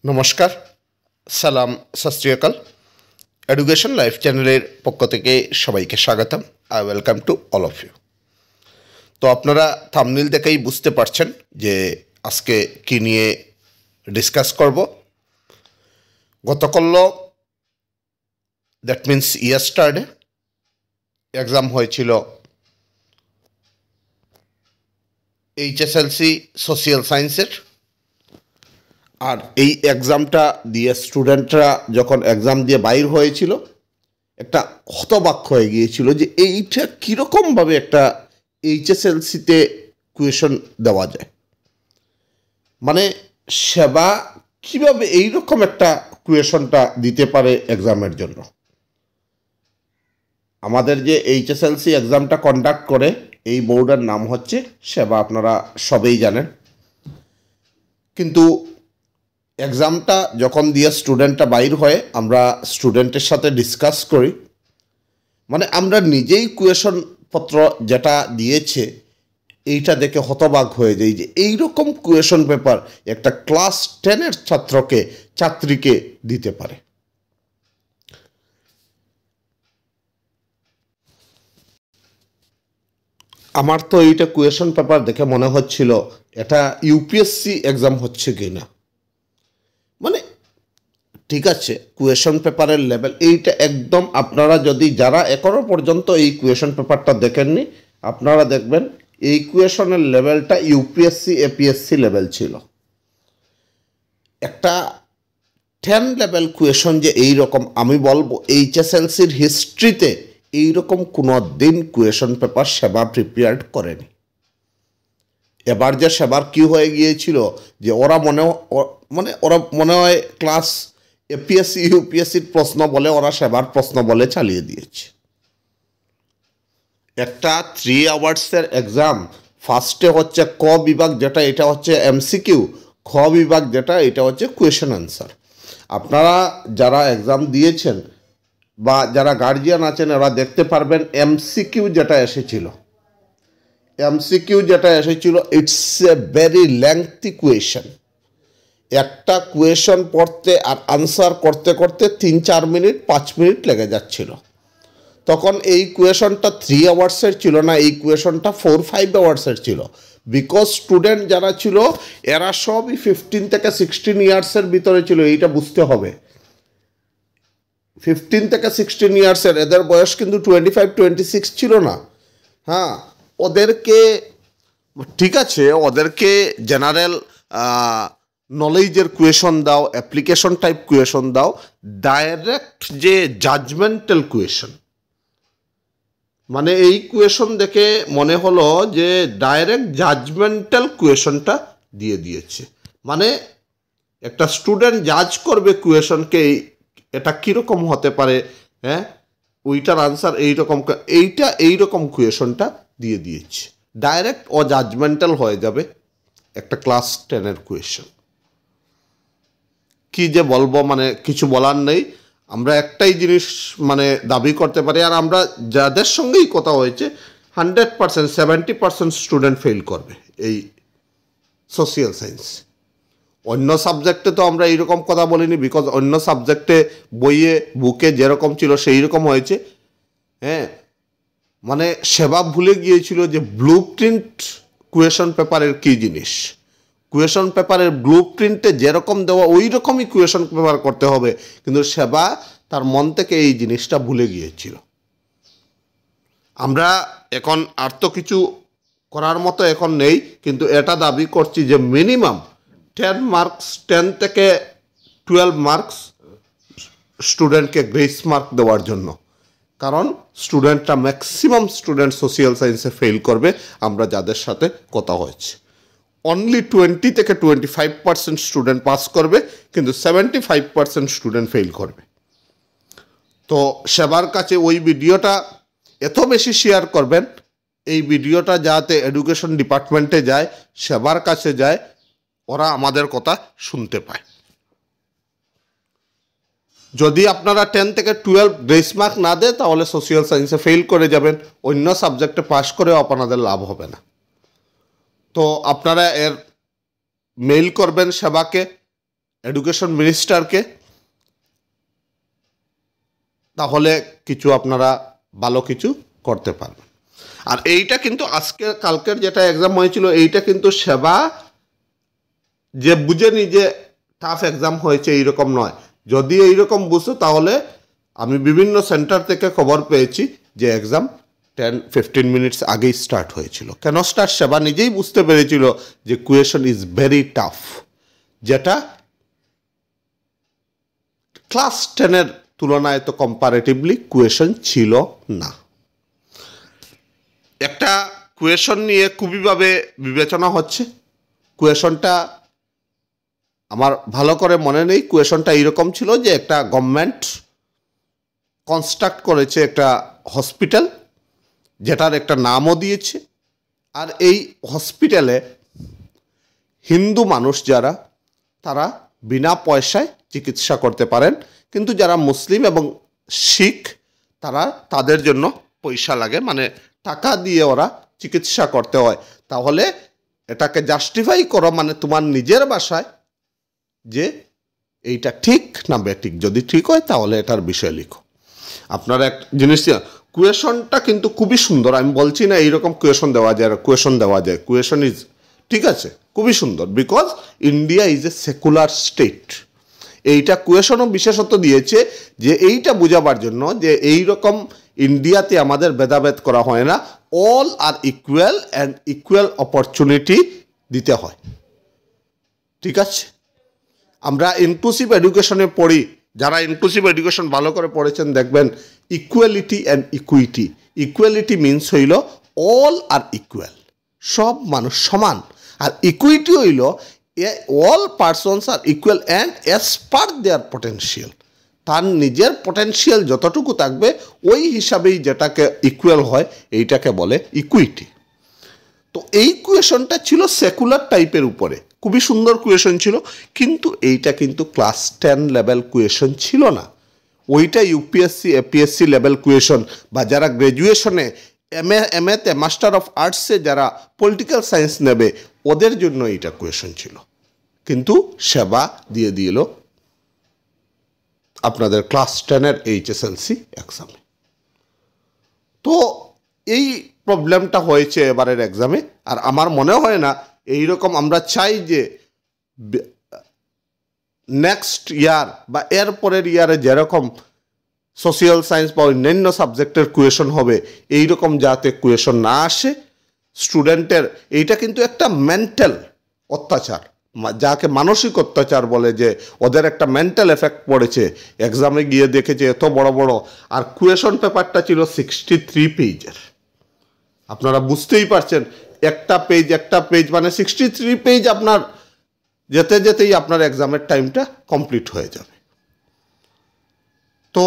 নমস্কার, সালাম, সত শ্রী আকাল। এডুকেশন লাইফ চ্যানেলের পক্ষ থেকে সবাইকে স্বাগতম। I welcome to all of you. তো আপনারা থাম্বনেল দেখেই বুঝতে পারছেন যে আজকে কী নিয়ে ডিসকাস করব। গতকাল দ্যাট মিন্স ইয়েস্টারডে এক্সাম হয়েছিল এইচএসএলসি সোশিয়াল সায়েন্সের। আর এই এক্সামটা দিয়ে স্টুডেন্টরা যখন এক্সাম দিয়ে বাইর হয়েছিল একটা হতবাক হয়ে গিয়েছিল যে এইটা কীরকমভাবে একটা এইচএসএলসিতে কোয়েশন দেওয়া যায়, মানে সেবা কীভাবে এইরকম একটা কোয়েশনটা দিতে পারে এক্সামের জন্য। আমাদের যে এইচএসএলসি এক্সামটা কন্ডাক্ট করে এই বোর্ডের নাম হচ্ছে সেবা, আপনারা সবেই জানেন। কিন্তু এক্সামটা যখন দিয়ে স্টুডেন্টটা বাইর হয় আমরা স্টুডেন্টের সাথে ডিসকাস করি, মানে আমরা নিজেই কোয়েশনপত্র যেটা দিয়েছে এইটা দেখে হতবাক হয়ে যাই যে এইরকম কোয়েশন পেপার একটা ক্লাস 10-এর ছাত্রীকে দিতে পারে। আমার তো এইটা কোয়েশন পেপার দেখে মনে হচ্ছিল এটা ইউপিএসসি এক্সাম হচ্ছে কি না। মানে ঠিক আছে, কোয়েশন পেপারের লেভেল এইটা একদম, আপনারা যদি যারা এখনও পর্যন্ত এই কোয়েশন পেপারটা দেখেননি আপনারা দেখবেন এই কোয়েশনের লেভেলটা ইউপিএসসি এপিএসসি লেভেল ছিল। একটা 10 লেভেল কোয়েশন যে এইরকম, আমি বলবো এইচএসএলসির হিস্ট্রিতে এইরকম কোনো দিন কোয়েশন পেপার সেবা প্রিপেয়ার্ড করেনি। এবার যে সেবার কি হয়ে গিয়েছিল যে ওরা মনে হয় ক্লাস এপিএসসি ইউপিএসসির প্রশ্ন বলে ওরা সেবার প্রশ্ন বলে চালিয়ে দিয়েছে। একটা 3 আওয়ার্সের এক্সাম, ফার্স্টে হচ্ছে ক বিভাগ যেটা এটা হচ্ছে এমসিকিউ, খ বিভাগ যেটা এটা হচ্ছে কোয়েশন আনসার। আপনারা যারা এক্সাম দিয়েছেন বা যারা গার্জিয়ান আছেন ওরা দেখতে পারবেন এমসিকিউ যেটা এসেছিল it's a very lengthy question. একটা কোয়েশন পড়তে আর আনসার করতে করতে 3-4 মিনিট 5 মিনিট লেগে যাচ্ছিল। তখন এই কোয়েশনটা 3 আওয়ার্সের ছিল না, এই কোয়েশনটা 4-5 আওয়ার্সের ছিল। বিকজ স্টুডেন্ট যারা ছিল এরা সবই 15 থেকে 16 ইয়ার্সের ভিতরে ছিল। এইটা বুঝতে হবে 15 থেকে 16 ইয়ার্সের, এদের বয়স কিন্তু 25-26 ছিল না। হ্যাঁ, ওদেরকে ঠিক আছে, ওদেরকে জেনারেল নলেজের কোয়েশন দাও, অ্যাপ্লিকেশন টাইপ কোয়েশন দাও, ডাইরেক্ট যে জাজমেন্টাল কোয়েশন, মানে এই কোয়েশন দেখে মনে হলো যে ডাইরেক্ট জাজমেন্টাল কোয়েশনটা দিয়ে দিয়েছে। মানে একটা স্টুডেন্ট জাজ করবে কোয়েশনকে এটা কীরকম হতে পারে, হ্যাঁ ওইটার আনসার এইরকম কোয়েশনটা দিয়ে দিয়েছে। ডাইরেক্ট ও জাজমেন্টাল হয়ে যাবে একটা ক্লাস 10-এর কোয়েশন। কি যে বলবো, মানে কিছু বলার নেই। আমরা একটাই জিনিস মানে দাবি করতে পারি, আর আমরা যাদের সঙ্গেই কথা হয়েছে 100% 70% স্টুডেন্ট ফেল করবে এই সোশিয়াল সায়েন্স। অন্য সাবজেক্টে তো আমরা এইরকম কথা বলিনি, বিকজ অন্য সাবজেক্টে বইয়ে বুকে যেরকম ছিল সেই রকম হয়েছে। হ্যাঁ, মানে সেবা ভুলে গিয়েছিল যে ব্লু প্রিন্ট কোয়েশন পেপারের কী জিনিস। কোয়েশন পেপারের ব্লু প্রিন্টে যেরকম দেওয়া ওই রকমই কোয়েশন পেপার করতে হবে, কিন্তু সেবা তার মন থেকে এই জিনিসটা ভুলে গিয়েছিল। আমরা এখন আর তো কিছু করার মতো এখন নেই, কিন্তু এটা দাবি করছি যে মিনিমাম 10 মার্কস, 10 থেকে 12 মার্কস স্টুডেন্টকে গ্রেস মার্ক দেওয়ার জন্য। কারণ স্টুডেন্টরা ম্যাক্সিমাম স্টুডেন্ট সোশিয়াল সায়েন্সে ফেল করবে আমরা যাদের সাথে কথা হয়েছে। অনলি 20 থেকে 25% স্টুডেন্ট পাস করবে, কিন্তু 75% স্টুডেন্ট ফেল করবে। তো সেবার কাছে ওই ভিডিওটা এত বেশি শেয়ার করবেন, এই ভিডিওটা যাতে এডুকেশন ডিপার্টমেন্টে যায়, সেবার কাছে যায়, ওরা আমাদের কথা শুনতে পায়। যদি আপনারা 10 থেকে 12 গ্রেস মার্ক না দেয় তাহলে সোশিয়াল সায়েন্সে ফেল করে যাবেন, অন্য সাবজেক্টে পাস করেও আপনাদের লাভ হবে না। তো আপনারা এর মেইল করবেন সেবাকে, এডুকেশন মিনিস্টারকে, তাহলে কিছু আপনারা ভালো কিছু করতে পারবেন। আর এইটা কিন্তু আজকে কালকের যেটা এক্সাম হয়েছিল এইটা কিন্তু সেবা যে বুঝেনি যে টাফ এক্সাম হয়েছে এইরকম নয়। যদি এইরকম বুঝতো তাহলে আমি বিভিন্ন সেন্টার থেকে খবর পেয়েছি যে এক্সাম 10-15 মিনিটস আগেই স্টার্ট হয়েছিল। কেন স্টার্ট? সেবা নিজেই বুঝতে পেরেছিল যে কোয়েশন ইজ ভেরি টাফ, যেটা ক্লাস 10-এর তুলনায় তো কম্পারেটিভলি কোয়েশন ছিল না। একটা কোয়েশন নিয়ে খুবইভাবে বিবেচনা হচ্ছে। কোয়েশনটা আমার ভালো করে মনে নেই, কোয়েশনটা এইরকম ছিল যে একটা গভর্নমেন্ট কনস্ট্রাক্ট করেছে একটা হসপিটাল, যেটার একটা নামও দিয়েছে। আর এই হসপিটালে হিন্দু মানুষ যারা, তারা বিনা পয়সায় চিকিৎসা করতে পারেন, কিন্তু যারা মুসলিম এবং শিখ তারা, তাদের জন্য পয়সা লাগে, মানে টাকা দিয়ে ওরা চিকিৎসা করতে হয়। তাহলে এটাকে জাস্টিফাই করো, মানে তোমার নিজের ভাষায়, যে এইটা ঠিক না বেঠিক। যদি ঠিক হয় তাহলে এটার বিষয় লিখো। আপনারা এক জিনিস, কোয়েশনটা কিন্তু খুবই সুন্দর। আমি বলছি না এইরকম কোয়েশন দেওয়া যায়, কোয়েশন ইজ ঠিক আছে, খুবই সুন্দর, because India is a secular state. এইটা কোয়েশনও বিশেষত দিয়েছে যে এইটা বোঝাবার জন্য যে এইরকম ইন্ডিয়াতে আমাদের ভেদাভেদ করা হয় না, all are equal and equal opportunity দিতে হয়। ঠিক আছে, আমরা ইনক্লুসিভ এডুকেশনে পড়ি, যারা ইনক্লুসিভ এডুকেশন ভালো করে পড়েছেন দেখবেন equality and equity. Equality means হইল অল আর ইকুয়াল, সব মানুষ সমান। আর ইকুইটি হইল all persons are equal and as per their potential. তার নিজের পটেনশিয়াল যতটুকু থাকবে ওই হিসাবেই যেটাকে ইকুয়াল হয় এইটাকে বলে ইকুইটি। তো এই কোয়েশনটা ছিল সেকুলার টাইপের উপরে, খুবই সুন্দর কোয়েশন ছিল, কিন্তু এইটা কিন্তু ক্লাস 10 লেভেল কোয়েশন ছিল না। ওইটা ইউপিএসসি এপিএসসি লেভেল কোয়েশন, বা যারা গ্র্যাজুয়েশনে এমএতে মাস্টার অফ আর্টসে যারা পলিটিক্যাল সায়েন্স নেবে ওদের জন্য এইটা কোয়েশন ছিল। কিন্তু সেবা দিয়ে দিল আপনাদের ক্লাস 10-এর এইচএসএলসি এক্সামে। তো এই প্রবলেমটা হয়েছে এবারের এক্সামে। আর আমার মনে হয় না এইরকম, আমরা চাই যে নেক্সট ইয়ার বা এর পরের ইয়ারে যেরকম সোশিয়াল সায়েন্স বা অন্যান্য সাবজেক্টের কোয়েশন হবে এইরকম যাতে কোয়েশন না আসে স্টুডেন্টের। এইটা কিন্তু একটা মেন্টাল অত্যাচার, যাকে মানসিক অত্যাচার বলে, যে ওদের একটা মেন্টাল এফেক্ট পড়েছে। এক্সামে গিয়ে দেখেছে এত বড় বড়, আর কোয়েশন পেপারটা ছিল 63 পেজের। আপনারা বুঝতেই পারছেন, একটা পেজ মানে 63 পেজ আপনার যেতে যেতেই আপনার এক্সামের টাইমটা কমপ্লিট হয়ে যাবে। তো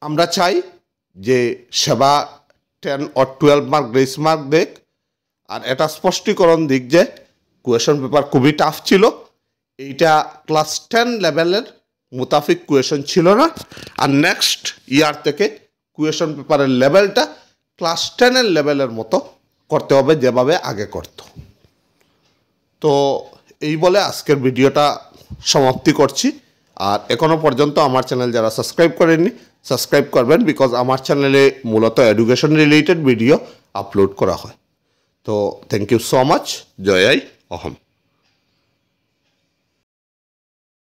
আমরা চাই যে সেবা 10 or 12 মার্ক গ্রেস মার্ক দেখ, আর এটা স্পষ্টীকরণ দিক যে কোয়েশন পেপার খুবই টাফ ছিল। এইটা ক্লাস 10 লেভেলের মোতাফিক কোয়েশন ছিল না। আর নেক্সট ইয়ার থেকে কোয়েশন পেপারের লেভেলটা ক্লাস 10-এর লেভেলের মতো করতে হবে, যেভাবে আগে করত। তো এই বলে আজকের ভিডিওটা সমাপ্তি করছি। আর এখনও পর্যন্ত আমার চ্যানেল যারা সাবস্ক্রাইব করেননি সাবস্ক্রাইব করবেন, বিকজ আমার চ্যানেলে মূলত এডুকেশন রিলেটেড ভিডিও আপলোড করা হয়। তো থ্যাংক ইউ সো মাচ। জয় আই অহম।